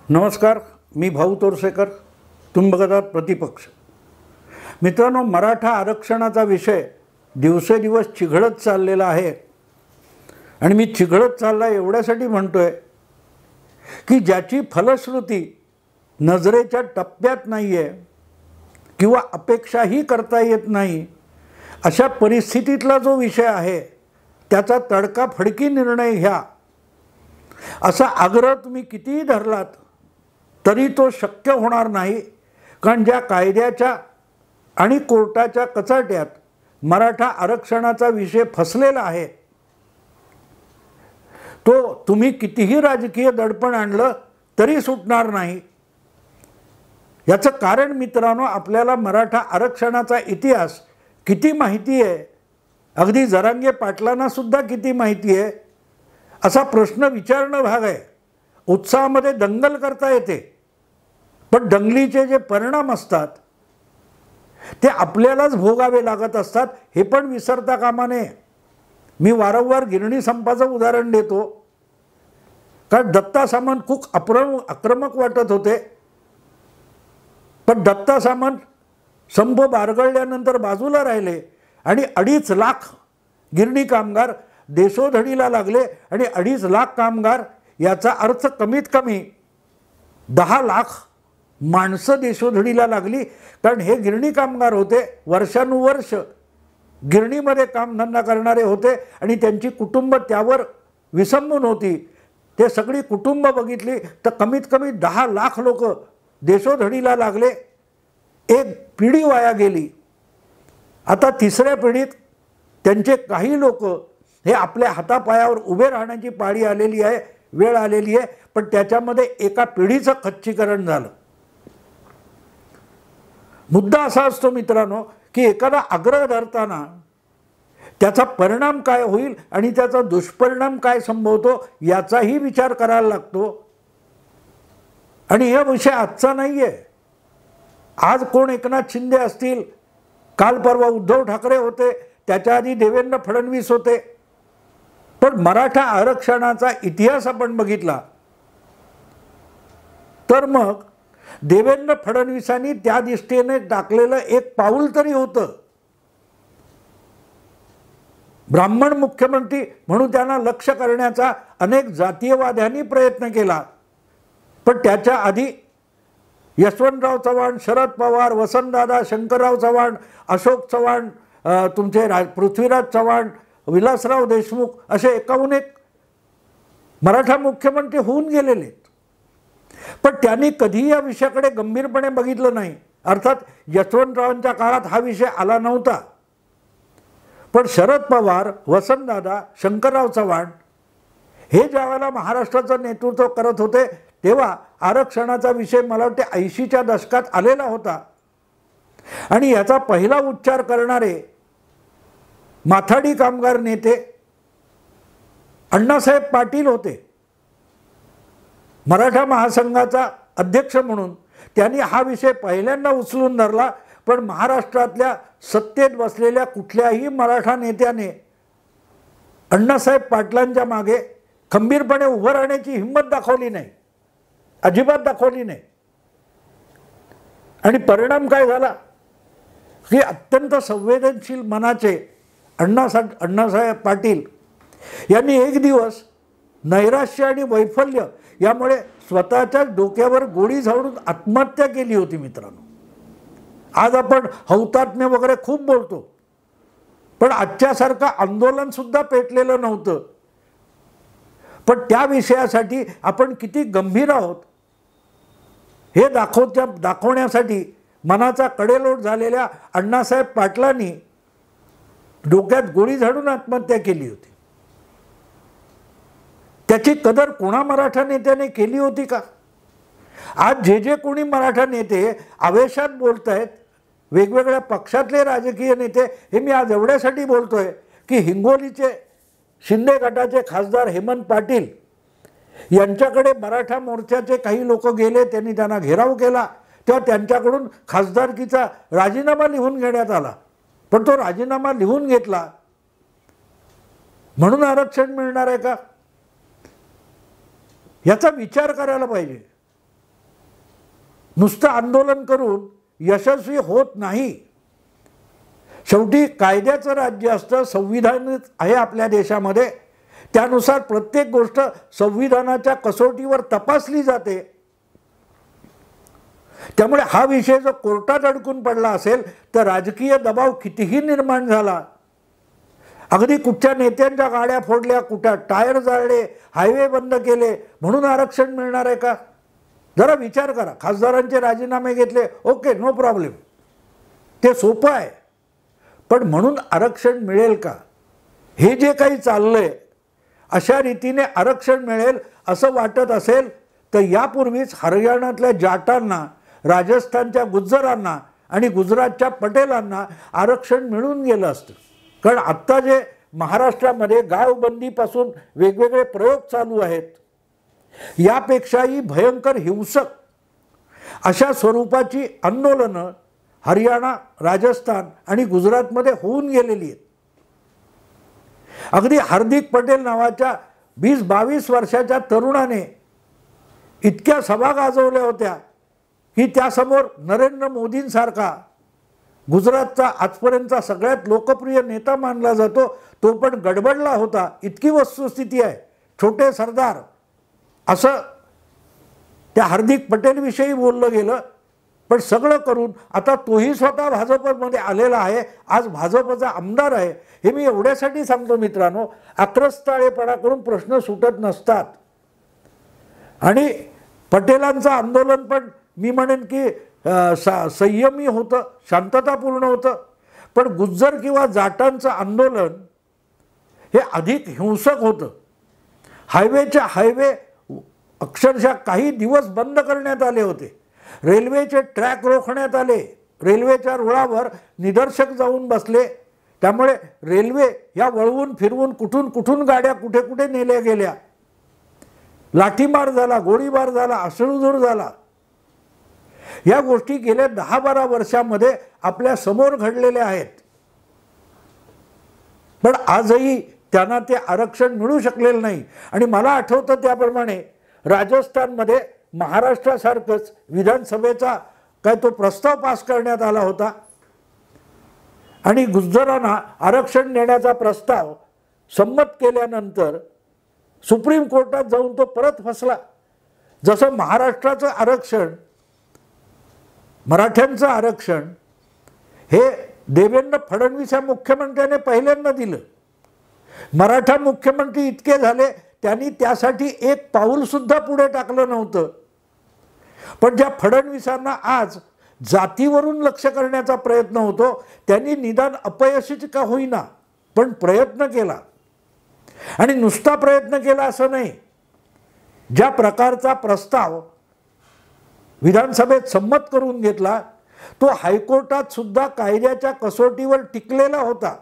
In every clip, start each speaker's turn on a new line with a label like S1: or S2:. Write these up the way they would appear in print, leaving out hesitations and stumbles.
S1: नमस्कार, मी भाऊ तोरसेकर. तुम्ही बघत आहात प्रतिपक्ष. मित्रांनो, मराठा आरक्षणाचा विषय दिवसेदिवस चिघळत चाललेला आहे. आणि मी चिघळत चालला एवढ्यासाठी म्हणतोय की ज्याची फलश्रुती नजरेच्या टप्प्यात नाही आहे किंवा अपेक्षाही करता येत नाही, अशा परिस्थितीतला जो विषय आहे त्याचा तडकाफडकी निर्णय घ्या असा आग्रह तुम्ही कितीही धरलात तरी तो शक्य होणार नाही. कारण ज्या कायद्याच्या आणि कोर्टाच्या कचाट्यात मराठा आरक्षणाचा विषय फसलेला आहे तो तुम्ही कितीही राजकीय दडपण आणलं तरी सुटणार नाही. याचं कारण मित्रांनो, आपल्याला मराठा आरक्षणाचा इतिहास किती माहिती आहे, अगदी जरांगे पाटलांना सुद्धा किती माहिती आहे असा प्रश्न विचारणं भाग आहे. उत्साहामध्ये दंगल करता येते, पण दंगलीचे जे परिणाम असतात ते आपल्यालाच भोगावे लागत असतात, हे पण विसरता कामा नये. मी वारंवार गिरणी संपाचं उदाहरण देतो, कारण दत्ता सामंत खूप आक्रमक वाटत होते, पण दत्ता सामंत संप बारगळल्यानंतर बाजूला राहिले आणि 2.5 लाख गिरणी कामगार देशोधडीला लागले. आणि 2.5 लाख कामगार याचा अर्थ कमीत कमी 10 लाख माणसं देशोधडीला लागली. कारण हे गिरणी कामगार होते, वर्षानुवर्ष गिरणीमध्ये कामधंदा करणारे होते आणि त्यांची कुटुंब त्यावर विसंबून होती. ते सगळी कुटुंब बघितली तर कमीत कमी 10 लाख लोक देशोधडीला लागले. एक पिढी वाया गेली. आता तिसऱ्या पिढीत त्यांचे काही लोक हे आपल्या हातापायावर उभे राहण्याची पाळी आलेली आहे, वेळ आलेली आहे, पण त्याच्यामध्ये एका पिढीचं खच्चीकरण झालं. मुद्दा असा असतो मित्रांनो की एखादा आग्रह धरताना त्याचा परिणाम काय होईल आणि त्याचा दुष्परिणाम काय संभवतो याचाही विचार करायला लागतो. आणि हा विषय आजचा नाही आहे. आज कोण एकनाथ शिंदे असतील, काल परवा उद्धव ठाकरे होते, त्याच्या आधी देवेंद्र फडणवीस होते. पण मराठा आरक्षणाचा इतिहास आपण बघितला तर मग देवेंद्र फडणवीसांनी त्या दिशेने टाकलेलं एक पाऊल तरी होतं. ब्राह्मण मुख्यमंत्री म्हणून त्यांना लक्ष करण्याचा अनेक जातीयवाद्यांनी प्रयत्न केला, पण त्याच्या आधी यशवंतराव चव्हाण, शरद पवार, वसंतदादा, शंकरराव चव्हाण, अशोक चव्हाण, तुमचे पृथ्वीराज चव्हाण, विलासराव देशमुख असे 51 मराठा मुख्यमंत्री होऊन गेलेले. पण त्यांनी कधीही या विषयाकडे गंभीरपणे बघितलं नाही. अर्थात यशवंतरावांच्या काळात हा विषय आला नव्हता, पण शरद पवार, वसंतदादा, शंकरराव चव्हाण हे ज्यावेळेला महाराष्ट्राचं नेतृत्व करत होते तेव्हा आरक्षणाचा विषय मला वाटते 80च्या दशकात आलेला होता. आणि याचा पहिला उच्चार करणारे माथाडी कामगार नेते अण्णासाहेब पाटील होते. मराठा महासंघाचा अध्यक्ष म्हणून त्यांनी हा विषय पहिल्यांदा उचलून धरला. पण महाराष्ट्रातल्या सत्तेत बसलेल्या कुठल्याही मराठा नेत्याने अण्णासाहेब पाटलांच्या मागे खंबीरपणे उभं राहण्याची हिंमत दाखवली नाही, अजिबात दाखवली नाही. आणि परिणाम काय झाला की अत्यंत संवेदनशील मनाचे अण्णासाहेब पाटील यांनी एक दिवस नैराश्य आणि वैफल्य यामुळे स्वतःच्या डोक्यावर गोळी झाडून आत्महत्या केली होती. मित्रांनो, आज आपण हौतात्म्य वगैरे खूप बोलतो, पण आजच्यासारखं आंदोलन सुद्धा पेटलेलं नव्हतं. पण त्या विषयासाठी आपण किती गंभीर आहोत हे दाखवण्यासाठी मनाचा कडेलोट झालेल्या अण्णासाहेब पाटलांनी डोक्यात गोळी झाडून आत्महत्या केली होती. त्याची कदर कोणा मराठा नेत्याने केली होती का? आज जे कोणी मराठा नेते आवेशात बोलत आहेत, वेगवेगळ्या पक्षातले राजकीय नेते, हे मी आज एवढ्यासाठी बोलतोय की हिंगोलीचे शिंदे गटाचे खासदार हेमंत पाटील यांच्याकडे मराठा मोर्चाचे काही लोक गेले, त्यांनी त्यांना घेराव केला, तेव्हा त्यांच्याकडून खासदारकीचा राजीनामा लिहून घेण्यात आला. पण तो राजीनामा लिहून घेतला म्हणून आरक्षण मिळणार आहे का? याचा विचार करायला पाहिजे. नुसतं आंदोलन करून यशस्वी होत नाही. शेवटी कायद्याचं राज्य असतं, संविधान आहे आपल्या देशामध्ये, त्यानुसार प्रत्येक गोष्ट संविधानाच्या कसोटीवर तपासली जाते. त्यामुळे हा विषय जर कोर्टात अडकून पडला असेल तर राजकीय दबाव कितीही निर्माण झाला, अगदी कुठच्या नेत्यांच्या गाड्या फोडल्या, कुठं टायर जाळले, हायवे बंद केले म्हणून आरक्षण मिळणार आहे का? जरा विचार करा. खासदारांचे राजीनामे घेतले, ओके, नो प्रॉब्लेम, ते सोपं आहे. पण म्हणून आरक्षण मिळेल का? हे जे काही चाललंय अशा रीतीने आरक्षण मिळेल असं वाटत असेल तर यापूर्वीच हरियाणातल्या जाटांना, राजस्थानच्या गुज्जरांना आणि गुजरातच्या पटेलांना आरक्षण मिळून गेलं असतं. कारण आत्ता जे महाराष्ट्रामध्ये गावबंदीपासून वेगवेगळे प्रयोग चालू आहेत, यापेक्षाही भयंकर हिंसक अशा स्वरूपाची आंदोलनं हरियाणा, राजस्थान आणि गुजरातमध्ये होऊन गेलेली आहेत. अगदी हार्दिक पटेल नावाच्या 20-22 वर्षाच्या तरुणाने इतक्या सभा गाजवल्या होत्या की त्यासमोर नरेंद्र मोदींसारखा गुजरातचा आजपर्यंतचा सगळ्यात लोकप्रिय नेता मानला जातो, तो पण गडबडला होता. इतकी वस्तुस्थिती आहे. छोटे सरदार असं त्या हार्दिक पटेलविषयी बोललं गेलं. पण सगळं करून आता तोही स्वतः भाजपमध्ये आलेला आहे, आज भाजपचा आमदार आहे. हे मी एवढ्यासाठी सांगतो मित्रांनो, आक्रस्ताळेपणा करून प्रश्न सुटत नसतात. आणि पटेलांचं आंदोलन पण मी म्हणेन की संयमी होतं, शांततापूर्ण होतं. पण गुज्जर किंवा जाटांचं आंदोलन हे अधिक हिंसक होतं. हायवेच्या हायवे अक्षरशः काही दिवस बंद करण्यात आले होते. रेल्वेचे ट्रॅक रोखण्यात आले. रेल्वेच्या रुळावर निदर्शक जाऊन बसले. त्यामुळे रेल्वे या वळवून फिरवून कुठून कुठून गाड्या कुठे कुठे नेल्या गेल्या. लाठीमार झाला, गोळीबार झाला, अश्रूधूर झाला. या गोष्टी गेल्या 10-12 वर्षामध्ये आपल्या समोर घडलेल्या आहेत. पण आजही त्यांना ते आरक्षण मिळू शकलेलं नाही. आणि मला आठवतं त्याप्रमाणे राजस्थानमध्ये महाराष्ट्रासारखंच विधानसभेचा काय तो प्रस्ताव पास करण्यात आला होता आणि गुज्जरांना आरक्षण देण्याचा प्रस्ताव संमत केल्यानंतर सुप्रीम कोर्टात जाऊन तो परत फसला. जसं महाराष्ट्राचं आरक्षण, मराठ्यांचं आरक्षण हे देवेंद्र फडणवीस या मुख्यमंत्र्याने पहिल्यांदा दिलं. मराठा मुख्यमंत्री इतके झाले, त्यांनी त्यासाठी एक पाऊलसुद्धा पुढे टाकलं नव्हतं. पण ज्या फडणवीसांना आज जातीवरून लक्ष करण्याचा प्रयत्न होतो, त्यांनी निदान अपयशीच का होईना पण प्रयत्न केला. आणि नुसता प्रयत्न केला असं नाही, ज्या प्रकारचा प्रस्ताव विधानसभेत संमत करून घेतला तो हायकोर्टात सुद्धा कायद्याच्या कसोटीवर टिकलेला होता.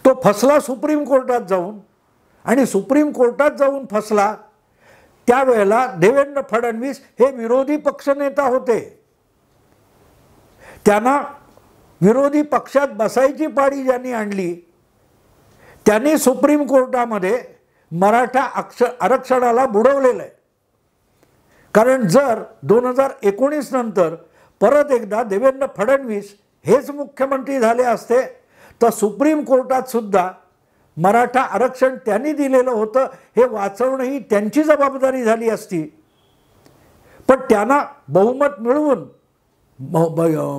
S1: तो फसला सुप्रीम कोर्टात जाऊन, आणि सुप्रीम कोर्टात जाऊन फसला त्यावेळेला देवेंद्र फडणवीस हे विरोधी पक्षनेता होते. त्यांना विरोधी पक्षात बसायची पाळी ज्यांनी आणली त्यांनी सुप्रीम कोर्टामध्ये मराठा आरक्षणाला बुडवलेलं आहे. कारण जर 2019 नंतर परत एकदा देवेंद्र फडणवीस हेच मुख्यमंत्री झाले असते तर सुप्रीम कोर्टात सुद्धा मराठा आरक्षण त्यांनी दिलेलं होतं हे वाचवणं ही त्यांची जबाबदारी झाली असती. पण त्यांना बहुमत मिळवून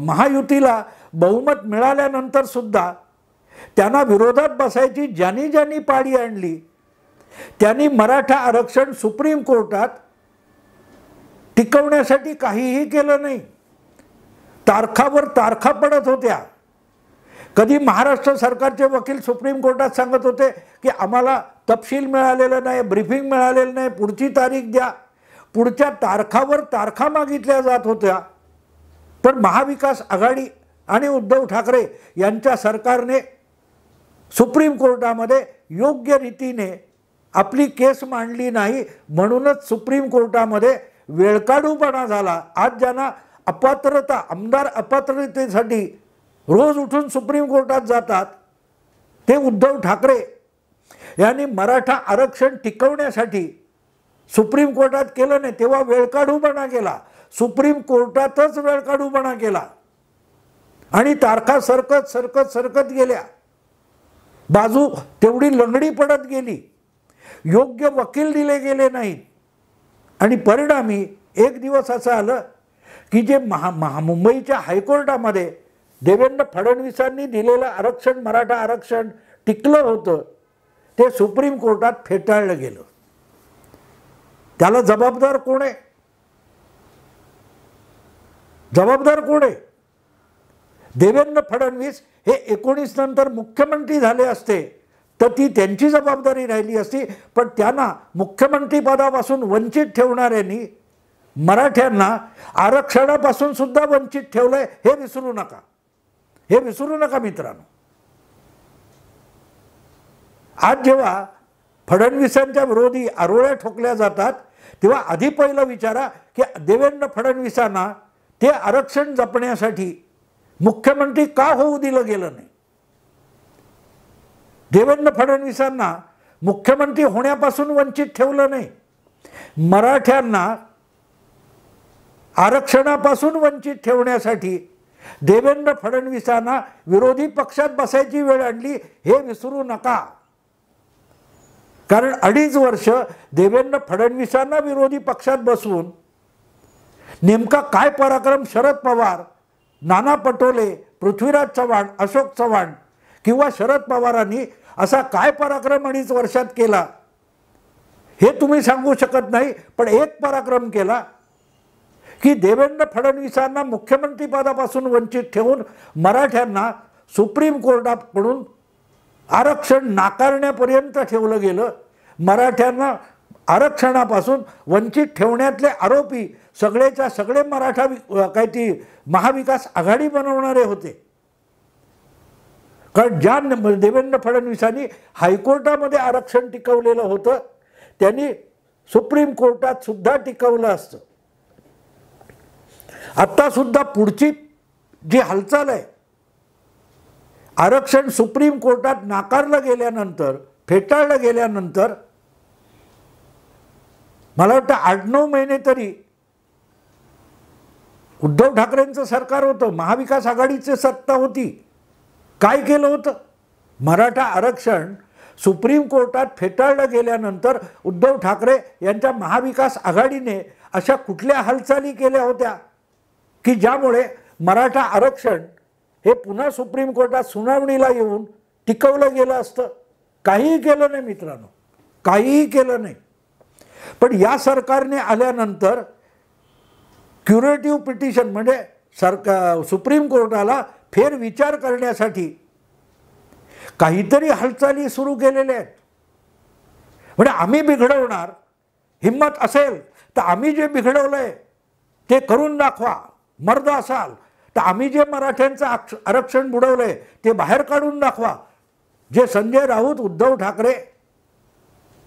S1: महायुतीला बहुमत मिळाल्यानंतर सुद्धा त्यांना विरोधात बसायची ज्यांनी ज्यांनी पाळी आणली त्यांनी मराठा आरक्षण सुप्रीम कोर्टात टिकवण्यासाठी काहीही केलं नाही. तारखावर तारखा पडत होत्या. कधी महाराष्ट्र सरकारचे वकील सुप्रीम कोर्टात सांगत होते की आम्हाला तपशील मिळालेला नाही, ब्रीफिंग मिळालेलं नाही, पुढची तारीख द्या. पुढच्या तारखावर तारखा मागितल्या जात होत्या. पण महाविकास आघाडी आणि उद्धव ठाकरे यांच्या सरकारने सुप्रीम कोर्टामध्ये योग्य रीतीने आपली केस मांडली नाही, म्हणूनच सुप्रीम कोर्टामध्ये वेळकाढूपणा झाला. आज ज्यांना अपात्रता, आमदार अपात्रतेसाठी रोज उठून सुप्रीम कोर्टात जातात ते उद्धव ठाकरे यांनी मराठा आरक्षण टिकवण्यासाठी सुप्रीम कोर्टात केलं नाही, तेव्हा वेळकाढूपणा केला, सुप्रीम कोर्टातच वेळकाढूपणा केला आणि तारखा सरकत सरकत सरकत गेल्या, बाजू तेवढी लंगडी पडत गेली, योग्य वकील दिले गेले नाहीत आणि परिणामी एक दिवस असं आलं की जे मुंबईच्या हायकोर्टामध्ये देवेंद्र फडणवीसांनी दिलेलं आरक्षण, मराठा आरक्षण टिकलं होतं, ते सुप्रीम कोर्टात फेटाळलं गेलं. त्याला जबाबदार कोण आहे? जबाबदार कोण आहे? देवेंद्र फडणवीस हे 19 नंतर मुख्यमंत्री झाले असते तर ती त्यांची जबाबदारी राहिली असती, पण त्यांना मुख्यमंत्री पदापासून वंचित ठेवणाऱ्यांनी मराठ्यांना आरक्षणापासून सुद्धा वंचित ठेवलंय, हे विसरू नका, हे विसरू नका मित्रांनो. आज जेव्हा फडणवीसांच्या विरोधी आरोळ्या ठोकल्या जातात तेव्हा आधी पहिलं विचारा की देवेंद्र फडणवीसांना ते आरक्षण जपण्यासाठी मुख्यमंत्री का होऊ दिलं गेलं नाही? देवेंद्र फडणवीसांना मुख्यमंत्री होण्यापासून वंचित ठेवलं नाही, मराठ्यांना आरक्षणापासून वंचित ठेवण्यासाठी देवेंद्र फडणवीसांना विरोधी पक्षात बसायची वेळ आणली, हे विसरू नका. कारण 2.5 वर्ष देवेंद्र फडणवीसांना विरोधी पक्षात बसवून नेमका काय पराक्रम शरद पवार, नाना पटोले, पृथ्वीराज चव्हाण, अशोक चव्हाण किंवा शरद पवारांनी असा काय पराक्रम 2.5 वर्षात केला हे तुम्ही सांगू शकत नाही. पण एक पराक्रम केला की देवेंद्र फडणवीसांना मुख्यमंत्री पदापासून वंचित ठेवून मराठ्यांना सुप्रीम कोर्टाकडून आरक्षण नाकारण्यापर्यंत ठेवलं गेलं. मराठ्यांना आरक्षणापासून वंचित ठेवण्यातले आरोपी सगळेच्या सगळे मराठा काय ती महाविकास आघाडी बनवणारे होते. कारण ज्या देवेंद्र फडणवीसांनी हायकोर्टामध्ये आरक्षण टिकवलेलं होतं त्यांनी सुप्रीम कोर्टात सुद्धा टिकवलं असतं. आता सुद्धा पुढची जी हालचाल आहे, आरक्षण सुप्रीम कोर्टात नाकारलं गेल्यानंतर, फेटाळलं गेल्यानंतर मला वाटतं 8-9 महिने तरी उद्धव ठाकरेंचं सरकार होतं, महाविकास आघाडीची सत्ता होती. काय केलं होतं? मराठा आरक्षण सुप्रीम कोर्टात फेटाळलं गेल्यानंतर उद्धव ठाकरे यांच्या महाविकास आघाडीने अशा कुठल्या हालचाली केल्या होत्या की ज्यामुळे मराठा आरक्षण हे पुन्हा सुप्रीम कोर्टात सुनावणीला येऊन टिकवलं गेलं असतं? काहीही केलं नाही मित्रांनो, काहीही केलं नाही. पण या सरकारने आल्यानंतर क्युरेटिव्ह पिटिशन म्हणजे सुप्रीम कोर्टाला फेर विचार करण्यासाठी काहीतरी हालचाली सुरू केलेल्या आहेत. म्हणजे आम्ही बिघडवणार, हिम्मत असेल तर आम्ही जे बिघडवलंय ते करून दाखवा. मर्द असाल तर आम्ही जे मराठ्यांचं आरक्षण बुडवलंय ते बाहेर काढून दाखवा. जे संजय राऊत, उद्धव ठाकरे,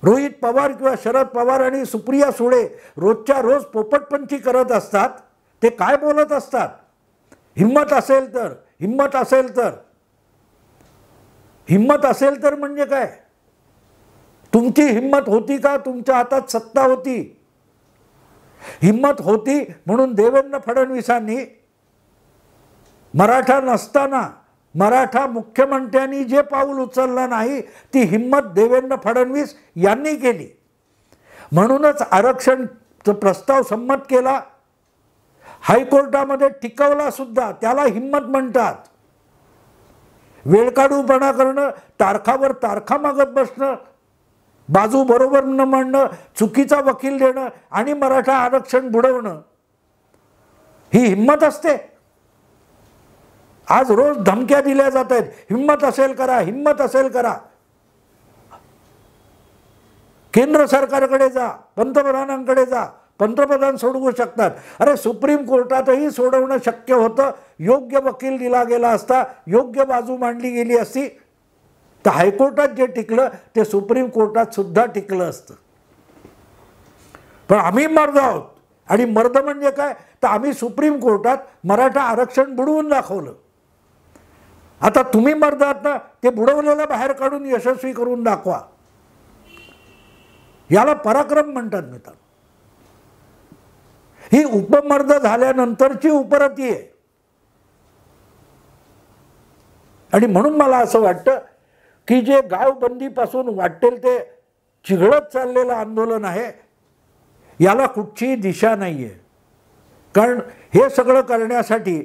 S1: रोहित पवार किंवा शरद पवार आणि सुप्रिया सुळे रोजच्या रोज पोपटपंची करत असतात, ते काय बोलत असतात? हिम्मत असेल तर, हिम्मत असेल तर, हिम्मत असेल तर म्हणजे काय? तुमची हिम्मत होती का? तुमच्या हातात सत्ता होती, हिम्मत होती म्हणून देवेंद्र फडणवीसांनी मराठा नसताना मराठा मुख्यमंत्र्यांनी जे पाऊल उचललं नाही ती हिम्मत देवेंद्र फडणवीस यांनी केली. म्हणूनच आरक्षणचा प्रस्ताव संमत केला, हायकोर्टामध्ये टिकवला सुद्धा, त्याला हिम्मत म्हणतात. वेळकाढूपणा करणं, तारखावर तारखा मागत बसणं, बाजू बरोबर न मांडणं, चुकीचा वकील देणं आणि मराठा आरक्षण बुडवणं, ही हिम्मत असते. आज रोज धमक्या दिल्या जात आहेत, हिम्मत असेल करा, हिम्मत असेल करा. केंद्र सरकारकडे जा, पंतप्रधानांकडे जा, पंतप्रधान सोडवू शकतात. अरे सुप्रीम कोर्टातही सोडवणं शक्य होतं. योग्य वकील दिला गेला असता, योग्य बाजू मांडली गेली असती तर हायकोर्टात जे टिकलं ते सुप्रीम कोर्टात सुद्धा टिकलं असतं. पण आम्ही मर्द आहोत, आणि मर्द म्हणजे काय तर आम्ही सुप्रीम कोर्टात मराठा आरक्षण बुडवून दाखवलं. आता तुम्ही मर्द आहात ना, ते बुडवलेलं बाहेर काढून यशस्वी करून दाखवा. याला पराक्रम म्हणतात मित्रांनो. ही उपमर्द झाल्यानंतरची उपरती आहे. आणि म्हणून मला असं वाटतं की जे गावबंदीपासून वाटेल ते चिघळत चाललेलं आंदोलन आहे, याला कुठचीही दिशा नाही आहे. कारण हे सगळं करण्यासाठी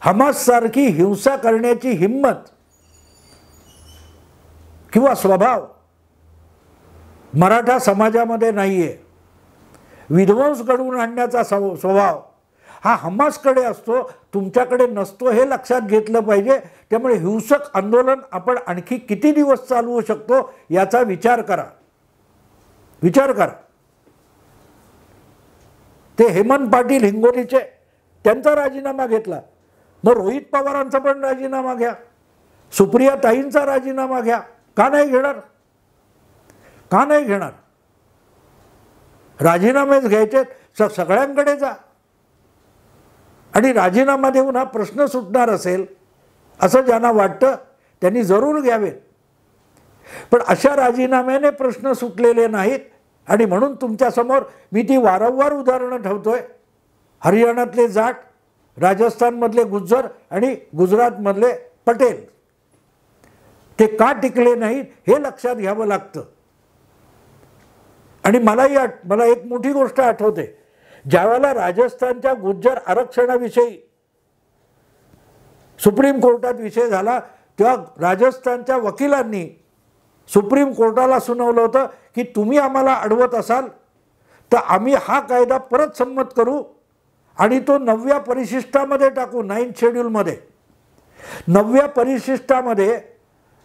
S1: हमाससारखी हिंसा करण्याची हिंमत किंवा स्वभाव मराठा समाजामध्ये नाही आहे. विध्वंस घडवून आणण्याचा स्वभाव हा हमासकडे असतो, तुमच्याकडे नसतो, हे लक्षात घेतलं पाहिजे. त्यामुळे हिंसक आंदोलन आपण आणखी किती दिवस चालवू शकतो याचा विचार करा. ते हेमंत पाटील हिंगोलीचे, त्यांचा राजीनामा घेतला, मग रोहित पवारांचा पण राजीनामा घ्या, सुप्रिया ताईंचा राजीनामा घ्या. का नाही घेणार? राजीनामेच घ्यायचे, सगळ्यांकडे जा आणि राजीनामा देऊन हा प्रश्न सुटणार असेल असं ज्यांना वाटतं त्यांनी जरूर घ्यावेत. पण अशा राजीनाम्याने प्रश्न सुटलेले नाहीत. आणि म्हणून तुमच्यासमोर मी ती वारंवार उदाहरणं ठेवतोय. हरियाणातले जाट, राजस्थानमधले गुज्जर आणि गुजरातमधले पटेल, ते का टिकले नाहीत हे लक्षात घ्यावं लागतं. आणि मला एक मोठी गोष्ट आठवते. ज्यावेळेला राजस्थानच्या गुज्जर आरक्षणाविषयी सुप्रीम कोर्टात विषय झाला, तेव्हा राजस्थानच्या वकिलांनी सुप्रीम कोर्टाला सुनावलं होतं की तुम्ही आम्हाला अडवत असाल तर आम्ही हा कायदा परत संमत करू आणि तो 9व्या परिशिष्टामध्ये टाकू, 9th शेड्यूलमध्ये. 9व्या परिशिष्टामध्ये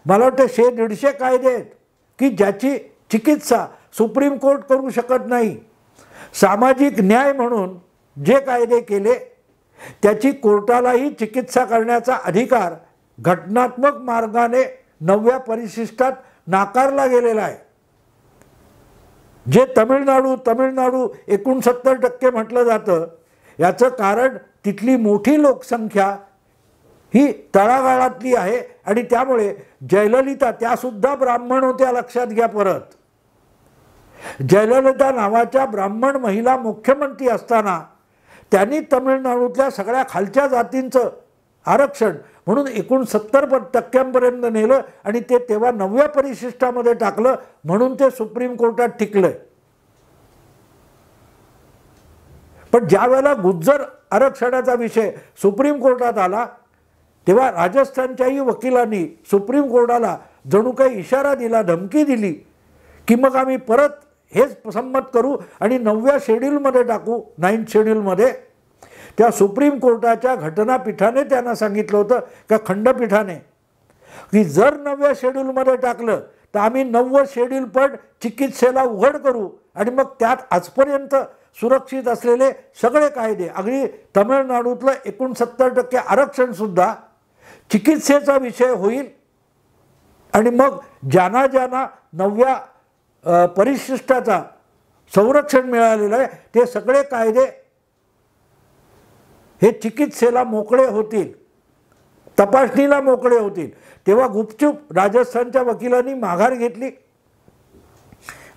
S1: मला वाटतं 100-150 कायदे आहेत की ज्याची चिकित्सा सुप्रीम कोर्ट करू शकत नाही. सामाजिक न्याय म्हणून जे कायदे केले त्याची कोर्टालाही चिकित्सा करण्याचा अधिकार घटनात्मक मार्गाने 9व्या परिशिष्टात नाकारला गेलेला आहे. जे तमिळनाडू 69% म्हटलं जातं, याचं कारण तिथली मोठी लोकसंख्या ही तळागाळातली आहे आणि त्यामुळे जयललिता त्यासुद्धा ब्राह्मण होत्या, लक्षात घ्या. परत जयललिता नावाच्या ब्राह्मण महिला मुख्यमंत्री असताना त्यांनी तमिळनाडूतल्या सगळ्या खालच्या जातींचं आरक्षण म्हणून 69% नेलं आणि ते तेव्हा 9व्या परिशिष्टामध्ये टाकलं, म्हणून ते सुप्रीम कोर्टात टिकलंय. पण ज्या वेळेला गुज्जर आरक्षणाचा विषय सुप्रीम कोर्टात आला तेव्हा राजस्थानच्याही वकिलांनी सुप्रीम कोर्टाला जणू काही इशारा दिला, धमकी दिली की मग आम्ही परत हेच संमत करू आणि 9व्या शेड्यूलमध्ये टाकू, 9th शेड्यूलमध्ये. त्या सुप्रीम कोर्टाच्या घटनापीठाने त्यांना सांगितलं होतं का खंडपीठाने की जर 9व्या शेड्यूलमध्ये टाकलं तर आम्ही 9वं शेड्यूल पण चिकित्सेला उघड करू आणि मग त्यात आजपर्यंत सुरक्षित असलेले सगळे कायदे, अगदी तमिळनाडूतलं 69% आरक्षणसुद्धा चिकित्सेचा विषय होईल. आणि मग ज्यांना 9व्या परिशिष्टाचा संरक्षण मिळालेलं आहे ते सगळे कायदे हे चिकित्सेला मोकळे होतील, तपासणीला मोकळे होतील. तेव्हा गुपचूप राजस्थानच्या वकिलांनी माघार घेतली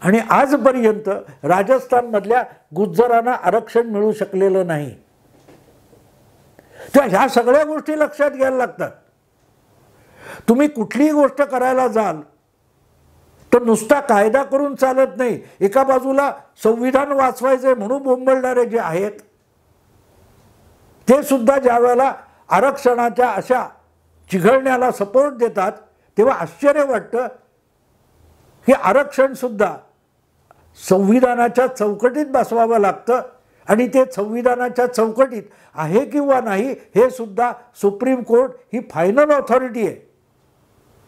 S1: आणि आजपर्यंत राजस्थानमधल्या गुज्जरांना आरक्षण मिळू शकलेलं नाही. तर ह्या सगळ्या गोष्टी लक्षात घ्यायला लागतात. तुम्ही कुठलीही गोष्ट करायला जाल तर नुसता कायदा करून चालत नाही. एका बाजूला संविधान वाचवायचे म्हणून बोंबलणारे जे आहेत ते सुद्धा ज्या वेळेला आरक्षणाच्या अशा चिघळण्याला सपोर्ट देतात तेव्हा आश्चर्य वाटतं की आरक्षणसुद्धा संविधानाच्या चौकटीत बसवावं लागतं आणि ते संविधानाच्या चौकटीत आहे किंवा नाही हे सुद्धा सुप्रीम कोर्ट ही फायनल ऑथॉरिटी आहे.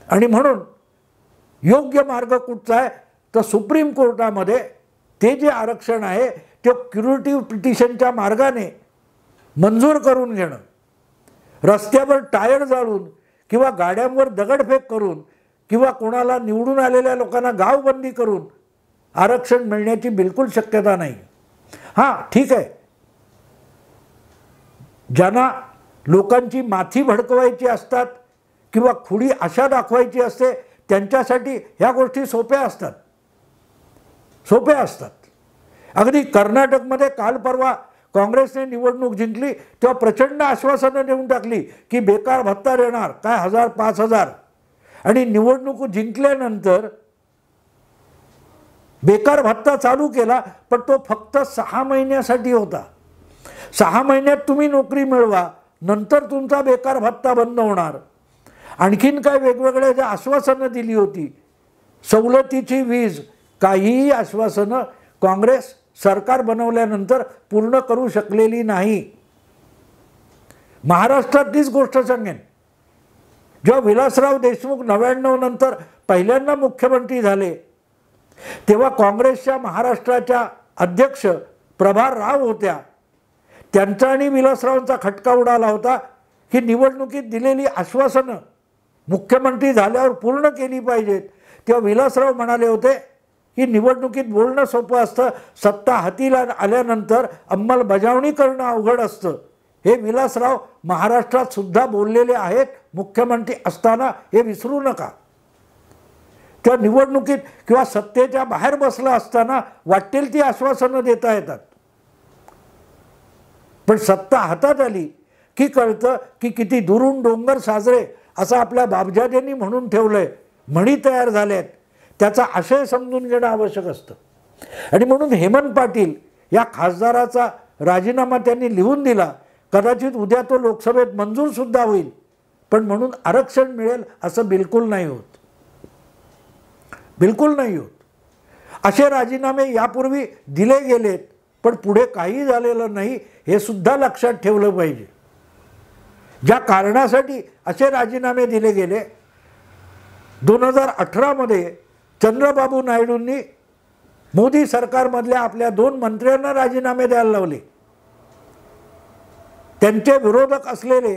S1: आणि म्हणून योग्य मार्ग कुठचा आहे तर सुप्रीम कोर्टामध्ये ते जे आरक्षण आहे ते क्युरेटिव्ह पिटिशनच्या मार्गाने मंजूर करून घेणं, रस्त्यावर टायर जाळून किंवा गाड्यांवर दगडफेक करून किंवा कोणाला निवडून आलेल्या लोकांना गावबंदी करून आरक्षण मिळण्याची बिलकुल शक्यता नाही. हां, ठीक आहे, ज्यांना लोकांची माथी भडकवायची असतात किंवा खुडी आशा दाखवायची असते त्यांच्यासाठी ह्या गोष्टी सोप्या असतात. सोपे असतात. अगदी कर्नाटकमध्ये काल परवा काँग्रेसने निवडणूक जिंकली तेव्हा प्रचंड आश्वासनं देऊन टाकली की बेकार भत्ता देणार, काय 1000 5000, आणि निवडणूक जिंकल्यानंतर बेकार भत्ता चालू केला, पण तो फक्त 6 महिन्यासाठी होता. 6 महिन्यात तुम्ही नोकरी मिळवा, नंतर तुमचा बेकार भत्ता बंद होणार. आणखीन काय वेगवेगळ्या ज्या आश्वासनं दिली होती, सवलतीची वीज, काहीही आश्वासनं काँग्रेस सरकार बनवल्यानंतर पूर्ण करू शकलेली नाही. महाराष्ट्रातलीच गोष्ट सांगेन, जेव्हा विलासराव देशमुख 99 नंतर पहिल्यांदा मुख्यमंत्री झाले तेव्हा काँग्रेसच्या महाराष्ट्राच्या अध्यक्ष प्रभार राव होत्या. त्यांचा आणि विलासरावांचा खटका उडाला होता की निवडणुकीत दिलेली आश्वासनं मुख्यमंत्री झाल्यावर पूर्ण केली पाहिजेत. तेव्हा विलासराव म्हणाले होते की निवडणुकीत बोलणं सोपं असतं, सत्ता हातीला आल्यानंतर अंमलबजावणी करणं अवघड असतं. हे विलासराव महाराष्ट्रात सुद्धा बोललेले आहेत मुख्यमंत्री असताना, हे विसरू नका. त्या निवडणुकीत किंवा सत्तेच्या बाहेर बसला असताना वाटेल ती आश्वासनं देता येतात, पण सत्ता हातात आली की कळतं की किती दुरून डोंगर साजरे असं आपल्या बापजादेंनी म्हणून ठेवलंय, म्हणी तयार झाल्यात, त्याचा आशय समजून घेणं आवश्यक असतं. आणि म्हणून हेमंत पाटील या खासदाराचा राजीनामा त्यांनी लिहून दिला. कदाचित उद्या तो लोकसभेत मंजूर सुद्धा होईल, पण म्हणून आरक्षण मिळेल असं बिलकुल नाही होत, बिलकुल नाही होत. असे राजीनामे यापूर्वी दिले गेलेत, पण पुढे काही झालेलं नाही, हे सुद्धा लक्षात ठेवलं पाहिजे. ज्या कारणासाठी असे राजीनामे दिले गेले, 2018 मध्ये चंद्रबाबू नायडूंनी मोदी सरकारमधल्या आपल्या 2 मंत्र्यांना राजीनामे द्यायला लावले. त्यांचे विरोधक असलेले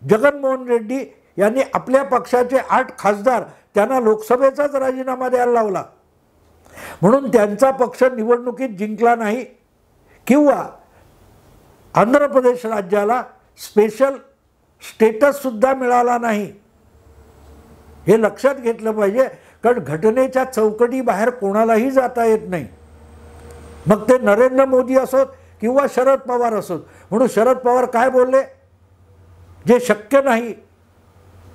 S1: जगनमोहन रेड्डी यांनी आपल्या पक्षाचे 8 खासदार त्यांना लोकसभेचाच राजीनामा द्यायला लावला. म्हणून त्यांचा पक्ष निवडणुकीत जिंकला नाही किंवा आंध्र प्रदेश राज्याला स्पेशल स्टेटससुद्धा मिळाला नाही. हे लक्षात घेतलं पाहिजे, कारण घटनेच्या चौकटी बाहेर कोणालाही जाता येत नाही, मग ते नरेंद्र मोदी असोत किंवा शरद पवार असोत. म्हणून शरद पवार काय बोलले, जे शक्य नाही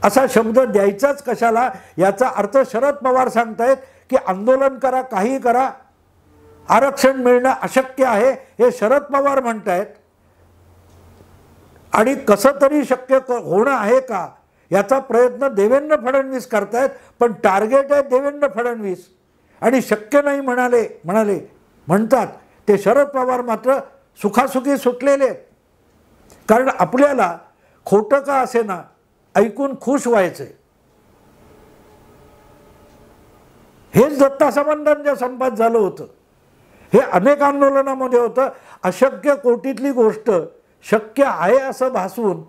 S1: असा शब्द द्यायचाच कशाला, याचा अर्थ शरद पवार सांगतायत की आंदोलन करा, काही करा, आरक्षण मिळणं अशक्य आहे हे शरद पवार म्हणतायत. आणि कसं तरी शक्य होणं आहे का याचा प्रयत्न देवेंद्र फडणवीस करतायत, पण टार्गेट आहे देवेंद्र फडणवीस. आणि शक्य नाही म्हणतात ते शरद पवार मात्र सुखासुखी सुटलेले आहेत. कारण आपल्याला खोटं का असेना ऐकून खुश व्हायचंय. हेच दत्ता सामंतांच्या संपात झालं होतं, हे अनेक आंदोलनामध्ये होतं. अशक्य कोटीतली गोष्ट शक्य आहे असं भासवून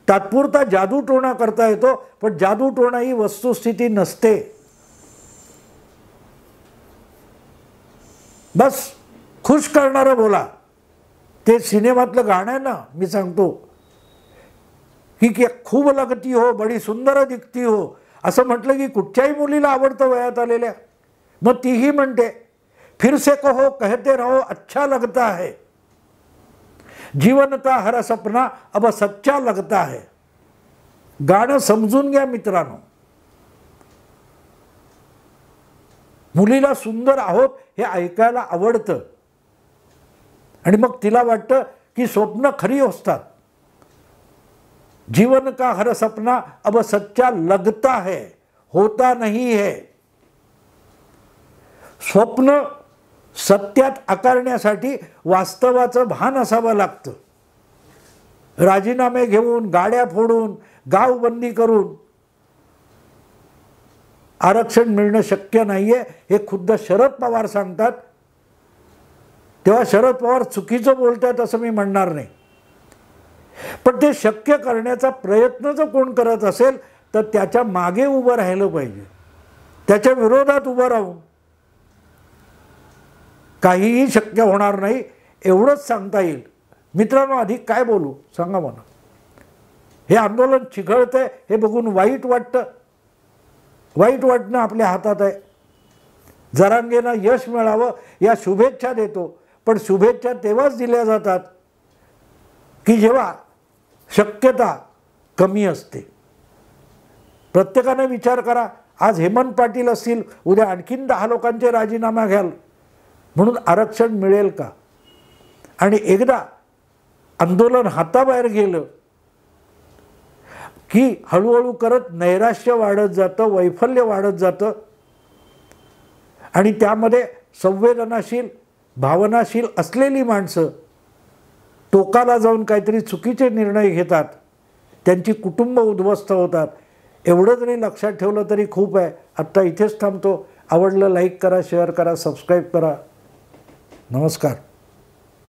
S1: तात्पुरता जादूटोणा करता येतो, पण जादूटोणा ही वस्तुस्थिती नसते. बस खुश करणारं बोला. ते सिनेमातलं गाणं आहे ना, मी सांगतो की खूप लगती हो, बडी सुंदर दिखती हो, असं म्हटलं की कुठच्याही मुलीला आवडतं वयात आलेल्या. मग तीही म्हणते फिर से कहो कहते रहो अच्छा लगता है, जीवन का हर सपना अब सच्चा लगता है. गाणं समजून घ्या मित्रांनो. मुलीला सुंदर आहोत हे ऐकायला आवडतं आणि मग तिला वाटतं की स्वप्न खरी असतात. जीवन का हर सपना अब सच्चा लगता है, होता नहीं है. स्वप्न सत्यात आकारण्यासाठी वास्तवाचं भान असावं लागतं. राजीनामे घेऊन, गाड्या फोडून, गावबंदी करून आरक्षण मिळणं शक्य नाहीये हे खुद्द शरद पवार सांगतात. तेव्हा शरद पवार चुकीचं बोलतात असं मी म्हणणार नाही, पण ते शक्य करण्याचा प्रयत्न जर कोण करत असेल तर त्याच्या मागे उभं राहिलं पाहिजे, त्याच्या विरोधात उभं राहून काहीही शक्य होणार नाही एवढंच सांगता येईल. मित्रांनो, अधिक काय बोलू सांगा मला. हे आंदोलन चिघळतंय हे बघून वाईट वाटतं. वाईट वाटणं आपल्या हातात आहे. जरांगेंना यश मिळावं या शुभेच्छा देतो, पण शुभेच्छा तेव्हाच दिल्या जातात की जेव्हा शक्यता कमी असते. प्रत्येकाने विचार करा, आज हेमंत पाटील असतील, उद्या आणखीन 10 लोकांचे राजीनामा घ्याल म्हणून आरक्षण मिळेल का? आणि एकदा आंदोलन हाताबाहेर गेलं की हळूहळू करत नैराश्य वाढत जातं, वैफल्य वाढत जातं आणि त्यामध्ये संवेदनाशील भावनाशील असलेली माणसं टोकाला जाऊन काहीतरी चुकीचे निर्णय घेतात, त्यांची कुटुंब उद्ध्वस्त होतात. एवढं जरी लक्षात ठेवलं तरी खूप आहे. आत्ता इथेच थांबतो. आवडलं लाईक करा, शेअर करा, सबस्क्राईब करा. नमस्कार.